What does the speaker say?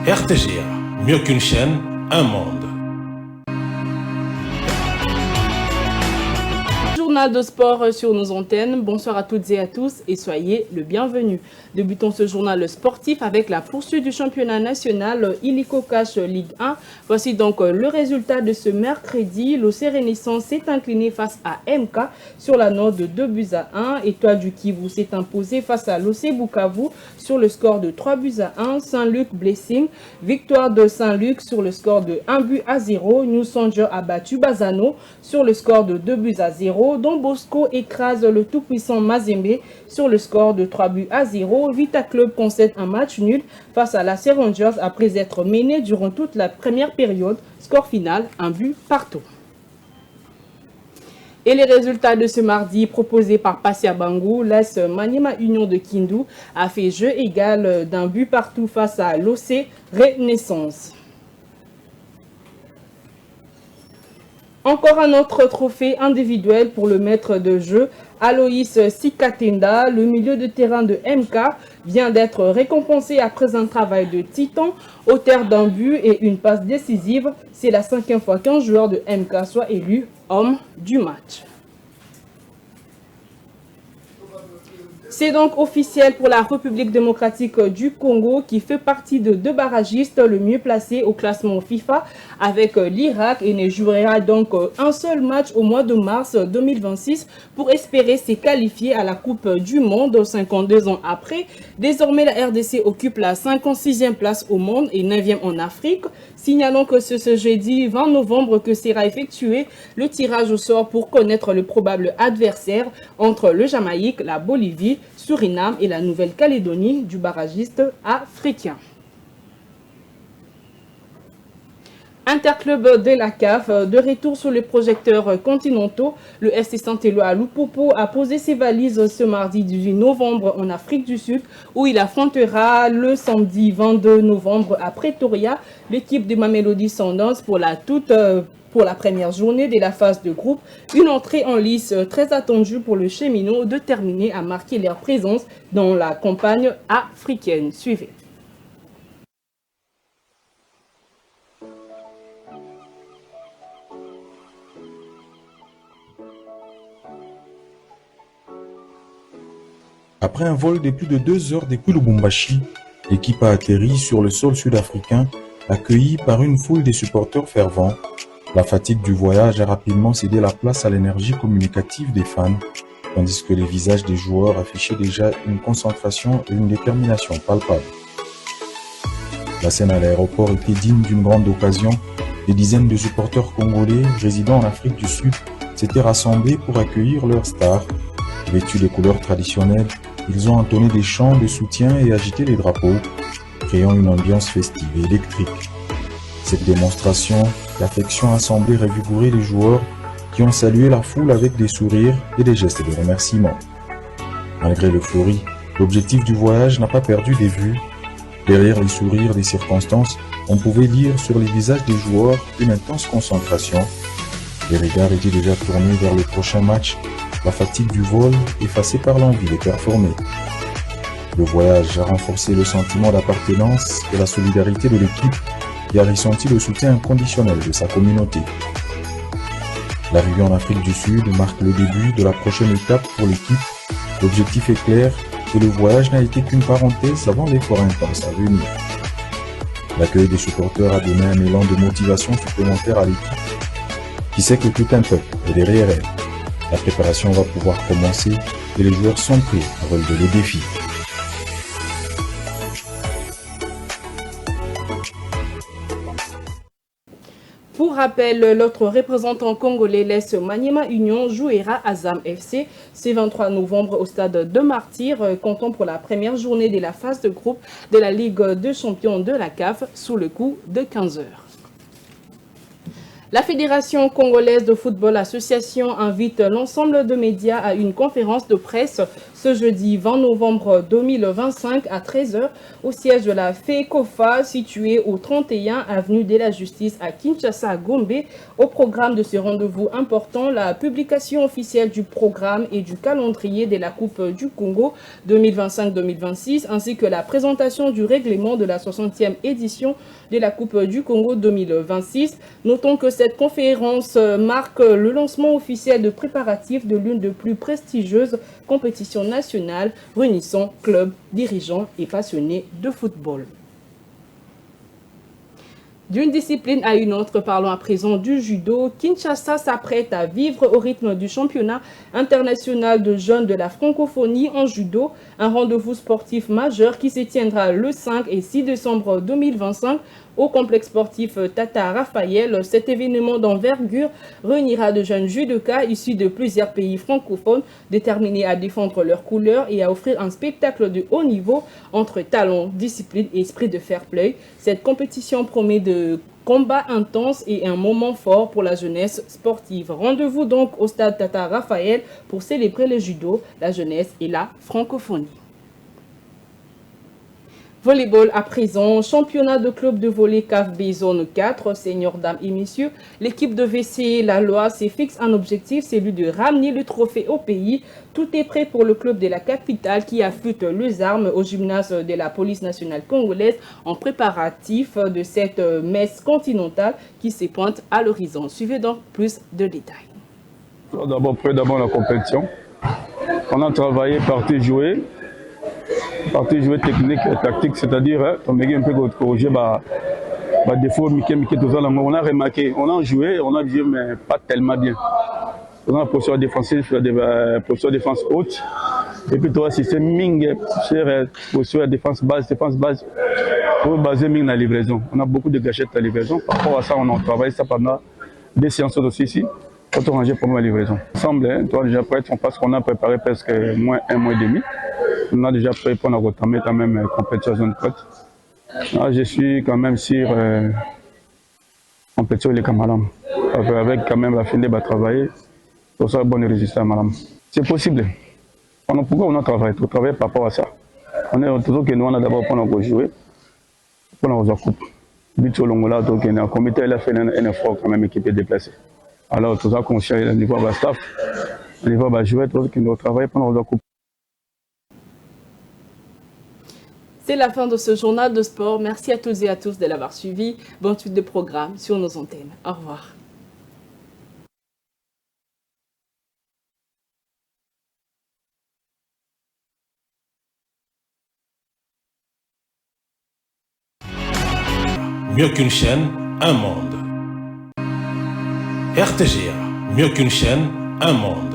RTGA, mieux qu'une chaîne, un monde. Journal de sport sur nos antennes. Bonsoir à toutes et à tous et soyez le bienvenu. Débutons ce journal sportif avec la poursuite du championnat national Illico Cash Ligue 1. Voici donc le résultat de ce mercredi. L'OC Renaissance s'est incliné face à MK sur la note de 2-1. Étoile du Kivu s'est imposé face à l'OC Bukavu sur le score de 3-1. Saint-Luc Blessing, victoire de Saint-Luc sur le score de 1-0. New Sanger a battu Bazano sur le score de 2-0. Don Bosco écrase le tout-puissant Mazembe sur le score de 3-0. Vita Club concède un match nul face à la Rangers après être mené durant toute la première période. Score final, 1 partout. Et les résultats de ce mardi proposés par Passia Bangou, l'AS Maniema Union de Kindu a fait jeu égal d'1 partout face à l'OC Renaissance. Encore un autre trophée individuel pour le maître de jeu, Aloïs Sikatenda. Le milieu de terrain de MK vient d'être récompensé après un travail de titan, auteur d'un but et une passe décisive. C'est la 5e fois qu'un joueur de MK soit élu homme du match. C'est donc officiel pour la République démocratique du Congo qui fait partie de 2 barragistes le mieux placés au classement FIFA avec l'Irak et ne jouera donc un seul match au mois de mars 2026 pour espérer se qualifier à la Coupe du Monde 52 ans après. Désormais, la RDC occupe la 56e place au monde et 9e en Afrique. Signalons que c'est ce jeudi 20 novembre que sera effectué le tirage au sort pour connaître le probable adversaire entre le Jamaïque, la Bolivie, Suriname et la Nouvelle-Calédonie du barragiste africain. Interclub de la CAF, de retour sur les projecteurs continentaux, le FC Saint-Éloi à Lupopo a posé ses valises ce mardi 18 novembre en Afrique du Sud, où il affrontera le samedi 22 novembre à Pretoria l'équipe de Mamelodi Sundowns pour la première journée de la phase de groupe. Une entrée en lice très attendue pour le Cheminot, déterminé à marquer leur présence dans la campagne africaine. Suivez. Après un vol de plus de 2 heures depuis Lubumbashi, l'équipe a atterri sur le sol sud-africain, accueillie par une foule de supporters fervents. La fatigue du voyage a rapidement cédé la place à l'énergie communicative des fans, tandis que les visages des joueurs affichaient déjà une concentration et une détermination palpables. La scène à l'aéroport était digne d'une grande occasion. Des dizaines de supporters congolais résidant en Afrique du Sud s'étaient rassemblés pour accueillir leur star. Vêtus des couleurs traditionnelles, ils ont entonné des chants de soutien et agité les drapeaux, créant une ambiance festive et électrique. Cette démonstration d'affection a semblé revigorer les joueurs qui ont salué la foule avec des sourires et des gestes de remerciement. Malgré l'euphorie, l'objectif du voyage n'a pas perdu de vue. Derrière les sourires des circonstances, on pouvait lire sur les visages des joueurs une intense concentration. Les regards étaient déjà tournés vers le prochain match, la fatigue du vol effacée par l'envie de performer. Le voyage a renforcé le sentiment d'appartenance et la solidarité de l'équipe qui a ressenti le soutien inconditionnel de sa communauté. L'arrivée en Afrique du Sud marque le début de la prochaine étape pour l'équipe. L'objectif est clair et le voyage n'a été qu'une parenthèse avant l'effort intense à venir. L'accueil des supporters a donné un élan de motivation supplémentaire à l'équipe qui sait que tout un peuple est derrière elle. La préparation va pouvoir commencer et les joueurs sont prêts à relever les défis. Pour rappel, l'autre représentant congolais, l'AS Maniema Union, jouera à Zam FC ce 23 novembre au stade de Martyrs, comptant pour la première journée de la phase de groupe de la Ligue des champions de la CAF sous le coup de 15 heures. La Fédération congolaise de football association invite l'ensemble de médias à une conférence de presse ce jeudi 20 novembre 2025 à 13 h au siège de la FECOFA situé au 31 avenue de la Justice à Kinshasa, Gombe. Au programme de ce rendez-vous important, la publication officielle du programme et du calendrier de la Coupe du Congo 2025-2026 ainsi que la présentation du règlement de la 60e édition de la Coupe du Congo 2026. Notons que cette conférence marque le lancement officiel de préparatifs de l'une des plus prestigieuses compétitions nationales réunissant clubs, dirigeants et passionnés de football. D'une discipline à une autre, parlons à présent du judo. Kinshasa s'apprête à vivre au rythme du championnat international de jeunes de la francophonie en judo, un rendez-vous sportif majeur qui se tiendra le 5 et 6 décembre 2025 au complexe sportif Tata Raphaël. Cet événement d'envergure réunira de jeunes judokas issus de plusieurs pays francophones déterminés à défendre leurs couleurs et à offrir un spectacle de haut niveau entre talent, discipline et esprit de fair play. Cette compétition promet de combats intenses et un moment fort pour la jeunesse sportive. Rendez-vous donc au stade Tata Raphaël pour célébrer le judo, la jeunesse et la francophonie. Volleyball à présent, championnat de club de volley CAFB zone 4, seniors, dames et messieurs. L'équipe de VC La Loi s'est fixe un objectif, celui de ramener le trophée au pays. Tout est prêt pour le club de la capitale qui affûte les armes au gymnase de la police nationale congolaise en préparatif de cette messe continentale qui se pointe à l'horizon. Suivez donc plus de détails. D'abord, d'abord la compétition. On a travaillé, parti jouer technique et tactique, c'est-à-dire on a un peu corrigé défaut, on a remarqué, on a joué mais pas tellement bien. On a une posture défensive, posture défense haute, et puis toi système Ming sur posture défense base, pour baser Ming dans la livraison. On a beaucoup de gâchettes à la livraison, par rapport à ça on a travaillé ça pendant des séances aussi ici, pour ranger pour la livraison. Ensemble, toi déjà prêt, on pense qu'on a préparé presque un mois et demi. On a déjà prêt pour entamer quand même compétition zone 4. Là, je suis quand même sur compétition les camarades. Avec quand même la fin de travailler pour ça bonne résultat, madame. C'est possible. Pourquoi on a travaillé? On travaille par rapport à ça. On est toujours que nous on a d'abord pour nous jouer, pour nous coupe. But au long là, donc le comité a fait un effort quand même équipé déplacé. Alors tout ça conscient au niveau de la staff, au niveau de jouer, tout qui nous travaille pour nous coupe. C'est la fin de ce journal de sport. Merci à toutes et à tous de l'avoir suivi. Bonne suite de programme sur nos antennes. Au revoir. Mieux qu'une chaîne, un monde. RTGA, mieux qu'une chaîne, un monde.